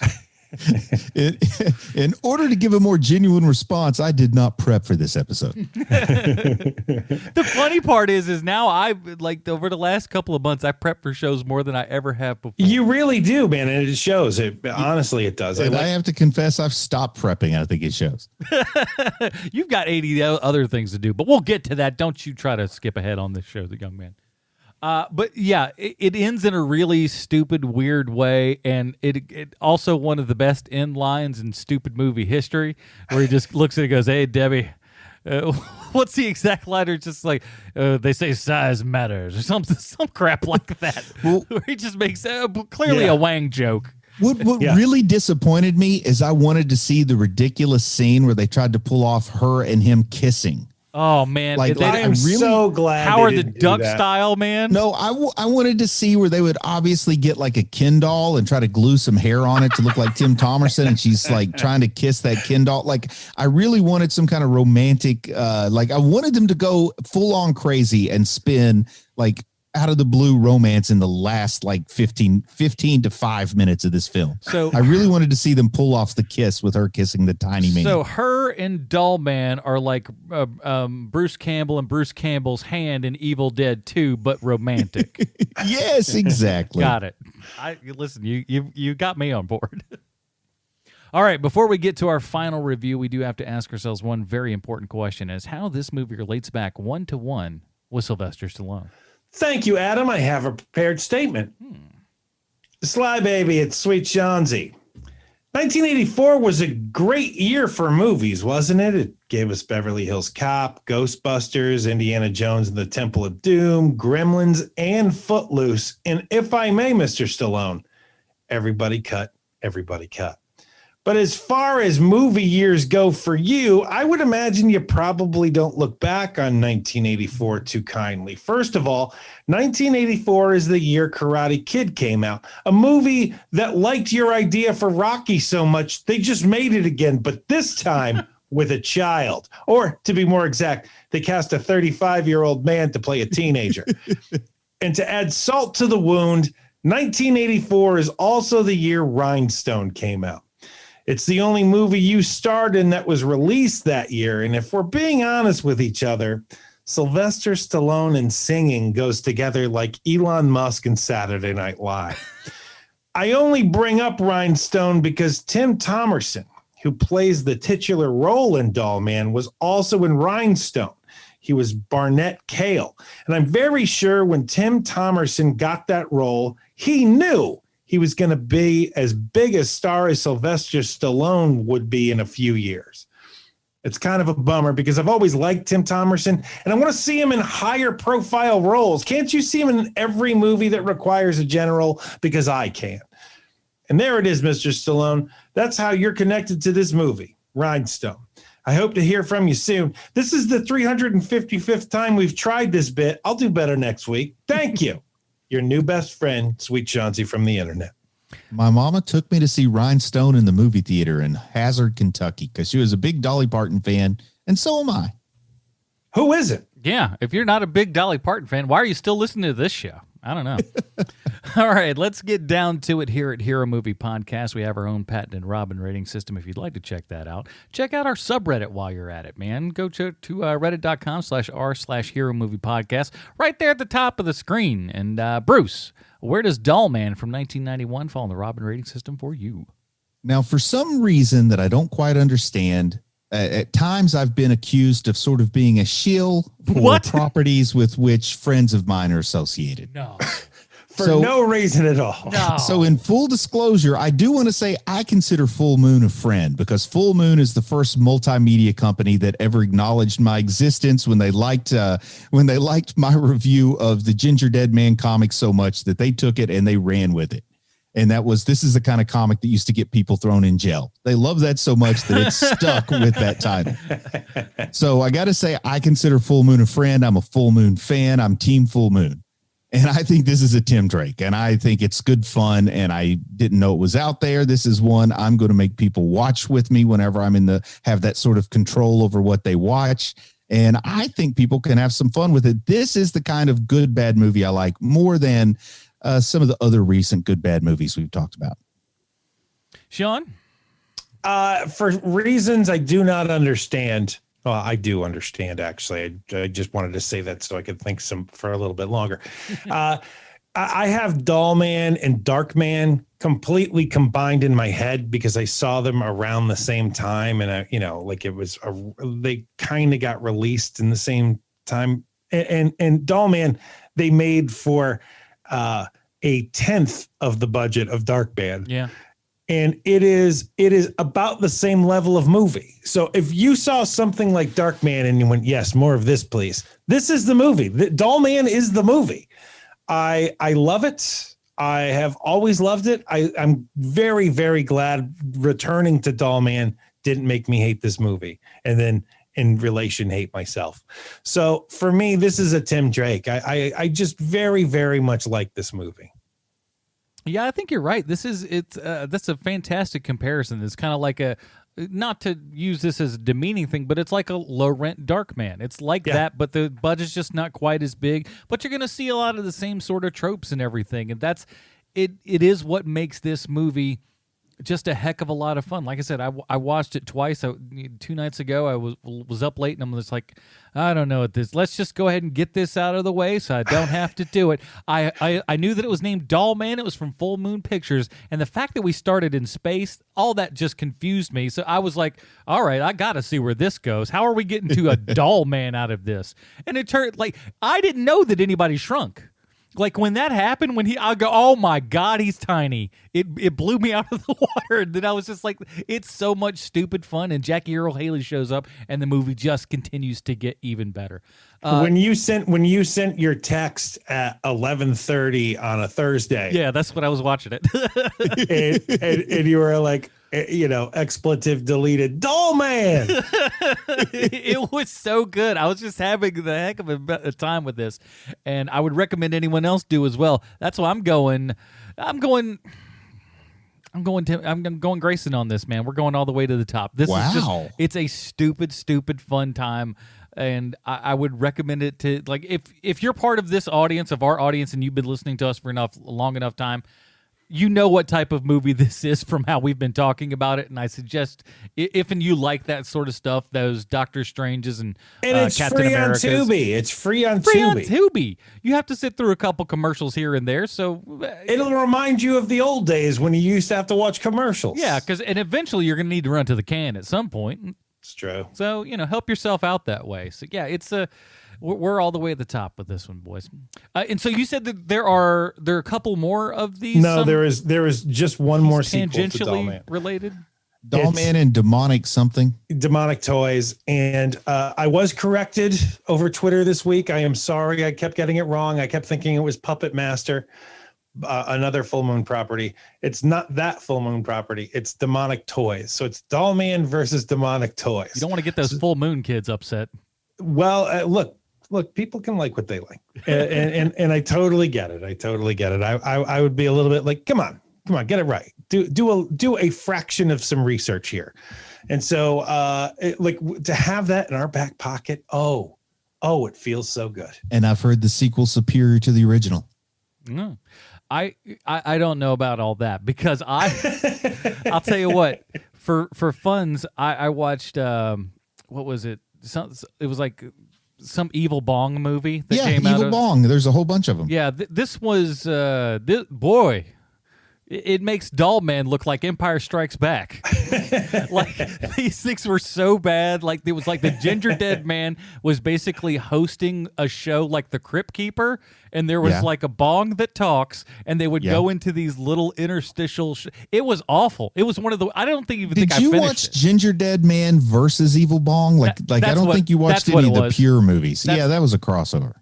In order to give a more genuine response, I did not prep for this episode. The funny part is now over the last couple of months, I prep for shows more than I ever have before. You really do, man. And it shows. Honestly, it does. And I have to confess, I've stopped prepping. I think it shows. You've got 80 other things to do, but we'll get to that. Don't you try to skip ahead on this show, the young man. But yeah, it ends in a really stupid, weird way, and it also one of the best end lines in stupid movie history, where he just looks at it and goes, "Hey, Debbie, what's the exact line?" It's just like, they say size matters, or some crap like that, where he just makes clearly a Wang joke. What really disappointed me is I wanted to see the ridiculous scene where they tried to pull off her and him kissing. Oh man! I am so glad Howard the Duck style, man. No, I wanted to see where they would obviously get like a Ken doll and try to glue some hair on it to look like Tim Thomerson, and she's like trying to kiss that Ken doll. Like I really wanted some kind of romantic. I wanted them to go full on crazy and spin like out of the blue romance in the last like 15 to 5 minutes of this film. So I really wanted to see them pull off the kiss with her kissing the tiny man. So her and Dollman are like Bruce Campbell and Bruce Campbell's hand in Evil Dead 2, but romantic. Yes, exactly. Got it. Listen, you got me on board. All right, before we get to our final review, we do have to ask ourselves one very important question: is how this movie relates back 1-to-1 with Sylvester Stallone. Thank you, Adam. I have a prepared statement. Sly Baby, it's Sweet Johnsy. 1984 was a great year for movies, wasn't it? It gave us Beverly Hills Cop, Ghostbusters, Indiana Jones and the Temple of Doom, Gremlins, and Footloose. And if I may, Mr. Stallone, everybody cut, everybody cut. But as far as movie years go for you, I would imagine you probably don't look back on 1984 too kindly. First of all, 1984 is the year Karate Kid came out, a movie that liked your idea for Rocky so much, they just made it again, but this time with a child. Or to be more exact, they cast a 35-year-old man to play a teenager. And to add salt to the wound, 1984 is also the year Rhinestone came out. It's the only movie you starred in that was released that year. And if we're being honest with each other, Sylvester Stallone and singing goes together like Elon Musk and Saturday Night Live. I only bring up Rhinestone because Tim Thomerson, who plays the titular role in Dollman, was also in Rhinestone. He was Barnett Cale. And I'm very sure when Tim Thomerson got that role, he knew he was going to be as big a star as Sylvester Stallone would be in a few years. It's kind of a bummer because I've always liked Tim Thomerson and I want to see him in higher profile roles. Can't you see him in every movie that requires a general? Because I can. And there it is, Mr. Stallone. That's how you're connected to this movie, Rhinestone. I hope to hear from you soon. This is the 355th time we've tried this bit. I'll do better next week. Thank you. Your new best friend, Sweet Chauncey from the internet. My mama took me to see Rhinestone in the movie theater in Hazard, Kentucky, because she was a big Dolly Parton fan, and so am I. Who is it? Yeah, if you're not a big Dolly Parton fan, why are you still listening to this show? I don't know. All right, let's get down to it here at Hero Movie Podcast. We have our own patented Robin rating system. If you'd like to check that out, check out our subreddit while you're at it, man. Go to reddit.com/r/Hero Movie Podcast right there at the top of the screen. And Bruce, where does Dollman from 1991 fall in the Robin rating system for you? Now, for some reason that I don't quite understand, at times I've been accused of sort of being a shill for properties with which friends of mine are associated. No. For no reason at all. No. So in full disclosure, I do want to say I consider Full Moon a friend because Full Moon is the first multimedia company that ever acknowledged my existence when they liked my review of the Ginger Dead Man comic so much that they took it and they ran with it. And this is the kind of comic that used to get people thrown in jail. They love that so much that it's stuck with that title. So I got to say, I consider Full Moon a friend. I'm a Full Moon fan. I'm Team Full Moon. And I think this is a Tim Drake, and I think it's good fun, and I didn't know it was out there. This is one I'm going to make people watch with me whenever I'm have that sort of control over what they watch. And I think people can have some fun with it. This is the kind of good, bad movie I like more than some of the other recent good, bad movies we've talked about. Sean? For reasons I do not understand. Well, I do understand, actually. I just wanted to say that so I could think for a little bit longer. I have Dollman and Darkman completely combined in my head because I saw them around the same time. And, they kind of got released in the same time. And Dollman, they made for a 10th of the budget of Darkman. Yeah. And it is about the same level of movie. So if you saw something like Darkman and you went, yes, more of this, please. This is the movie. Dollman is the movie. I love it. I have always loved it. I'm very, very glad returning to Dollman didn't make me hate this movie. And then in relation, hate myself. So for me, this is a Tim Drake. I just very, very much like this movie. Yeah, I think you're right. That's a fantastic comparison. It's kind of like a not to use this as a demeaning thing, but it's like a low-rent Darkman. It's like that, but the budget's just not quite as big. But you're going to see a lot of the same sort of tropes and everything, and that's it. It is what makes this movie just a heck of a lot of fun. Like I said, I watched it twice. 2 nights ago, I was up late, and I'm just like, I don't know what this. Let's just go ahead and get this out of the way, so I don't have to do it. I knew that it was named Dollman. It was from Full Moon Pictures, and the fact that we started in space, all that just confused me. So I was like, all right, I got to see where this goes. How are we getting to a Dollman out of this? And it turned like I didn't know that anybody shrunk. Like when that happened, I go, oh my God, he's tiny. It blew me out of the water. And then I was just like, it's so much stupid fun. And Jackie Earle Haley shows up, and the movie just continues to get even better. When you sent your text at 11:30 on a Thursday, yeah, that's what I was watching it. and you were like, expletive deleted, Dollman. It was so good. I was just having the heck of a time with this, and I would recommend anyone else do as well. That's why I'm going Grayson on this, man. We're going all the way to the top. This is just, it's a stupid fun time. And I would recommend it to, like, if you're part of this audience, of our audience, and you've been listening to us for long enough time, you know what type of movie this is from how we've been talking about it. And I suggest, if and you like that sort of stuff, those Doctor Stranges and it's Captain free Americas. on Tubi. It's free on Tubi. You have to sit through a couple commercials here and there, so it'll remind you of the old days when you used to have to watch commercials. Yeah, and eventually you're going to need to run to the can at some point. It's true. So, help yourself out that way. So, yeah, we're all the way at the top with this one, boys. And so you said that there are a couple more of these? No, there is just one more sequel to tangentially related? Dollman and Demonic something. Demonic Toys. And I was corrected over Twitter this week. I am sorry. I kept getting it wrong. I kept thinking it was Puppet Master. Another Full Moon property. It's not that Full Moon property. It's Demonic Toys. So it's Dollman versus Demonic Toys. You don't want to get those Full Moon kids upset. Well, look, people can like what they like, and I totally get it. I would be a little bit like, come on, get it right. Do a fraction of some research here, and so to have that in our back pocket. Oh, it feels so good. And I've heard the sequel superior to the original. No. I don't know about all that, because I'll tell you what, for funds, I watched what was it? It was like some Evil Bong movie that came out. Evil Bong. There's a whole bunch of them. Yeah, this was boy. It makes Dollman look like Empire Strikes Back. Like, these things were so bad. Like, it was like the Ginger Dead Man was basically hosting a show like The Crypt Keeper, and there was like a bong that talks, and they would go into these little interstitial. It was awful. It was one of the. I don't think even think I finished it. Did you watch Ginger Dead Man versus Evil Bong? Like I don't think you watched any of the Pure movies. Yeah, that was a crossover.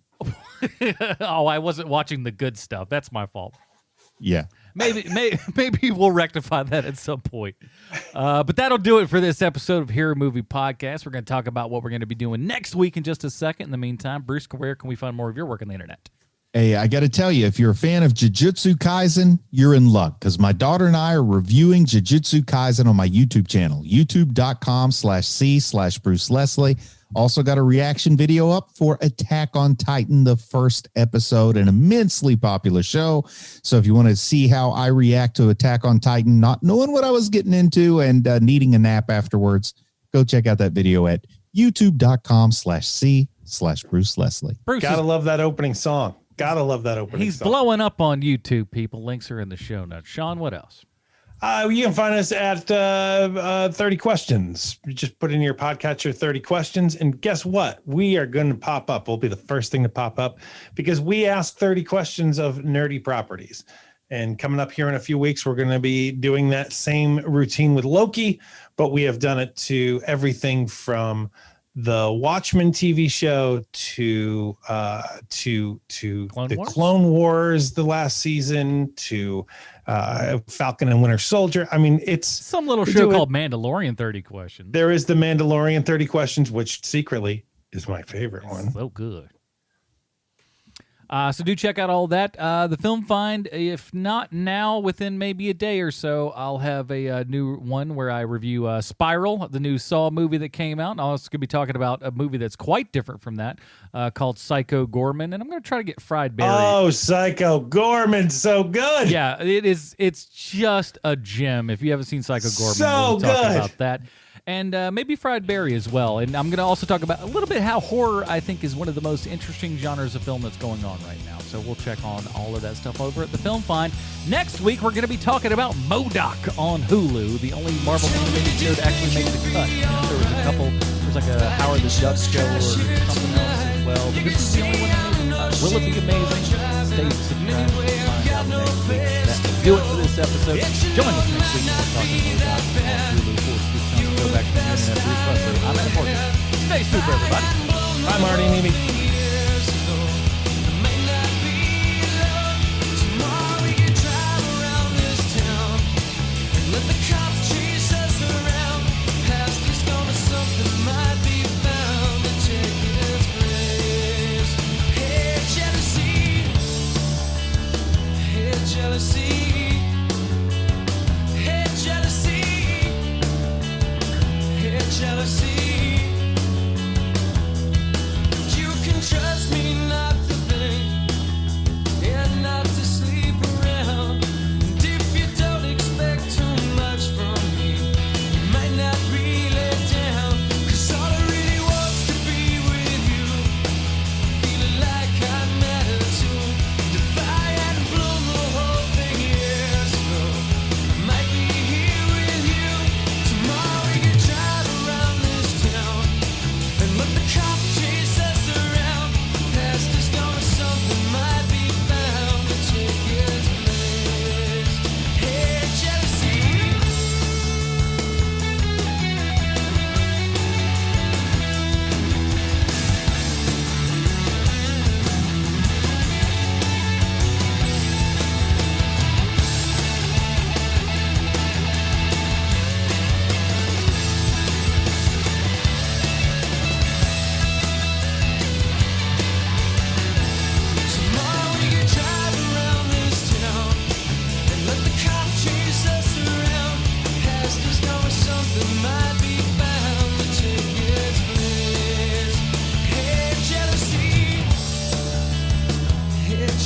Oh, I wasn't watching the good stuff. That's my fault. Yeah. Maybe we'll rectify that at some point. But that'll do it for this episode of Hero Movie Podcast. We're going to talk about what we're going to be doing next week in just a second. In the meantime, Bruce, where can we find more of your work on the internet? Hey, I got to tell you, if you're a fan of Jujutsu Kaisen, you're in luck, because my daughter and I are reviewing Jujutsu Kaisen on my YouTube channel, youtube.com/c/Bruce Leslie. Also got a reaction video up for Attack on Titan, the first episode, an immensely popular show. So if you want to see how I react to Attack on Titan, not knowing what I was getting into and needing a nap afterwards, go check out that video at youtube.com/c/Bruce Leslie. Gotta love that opening song. He's blowing up on YouTube, people. Links are in the show notes. Sean, what else? You can find us at 30 Questions. You just put in your podcatcher 30 Questions, and guess what? We are going to pop up. We'll be the first thing to pop up, because we ask 30 questions of nerdy properties. And coming up here in a few weeks, we're going to be doing that same routine with Loki, but we have done it to everything from the Watchmen TV show to Clone Wars the last season, to Falcon and Winter Soldier. I mean, it's some little show called Mandalorian 30 Questions. There is the Mandalorian 30 Questions, which secretly is my favorite one. So good. So do check out all that. The Film Find, if not now, within maybe a day or so, I'll have a new one where I review Spiral, the new Saw movie that came out. I'm also going to be talking about a movie that's quite different from that called Psycho Gorman, and I'm going to try to get Fried Berry. Oh, Psycho Gorman's so good. Yeah, it is. It's just a gem. If you haven't seen Psycho Gorman, So we'll talk good. about that. And maybe Fried Berry as well. And I'm going to also talk about a little bit how horror, I think, is one of the most interesting genres of film that's going on right now. So we'll check on all of that stuff over at the Film Find. Next week, we're going to be talking about MODOK on Hulu, the only Marvel animated show to actually make the cut. You know, there was a couple, there's like a Howard the Duck show or something else as well. But this is the only one that made the cut. Will it be amazing? Stay subscribed. We'll find out next week. That will do it for this episode. Join us next week when we're talking MODOK on Hulu. Go back to the internet. Bruce Wesley. I'm Adam Morgan. Stay super, everybody. Bye, Marty and Amy.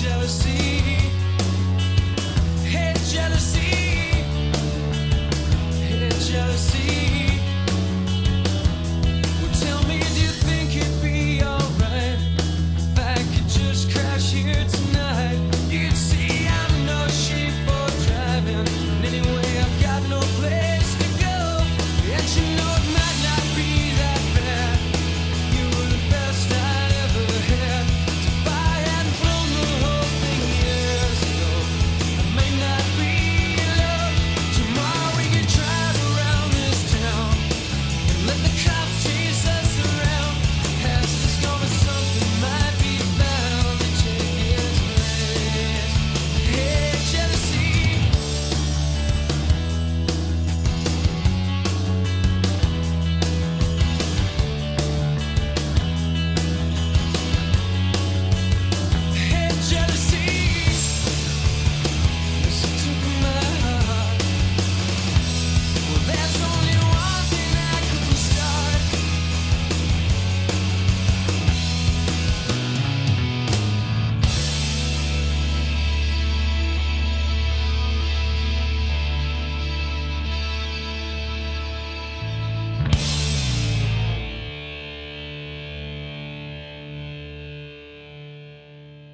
Jealousy.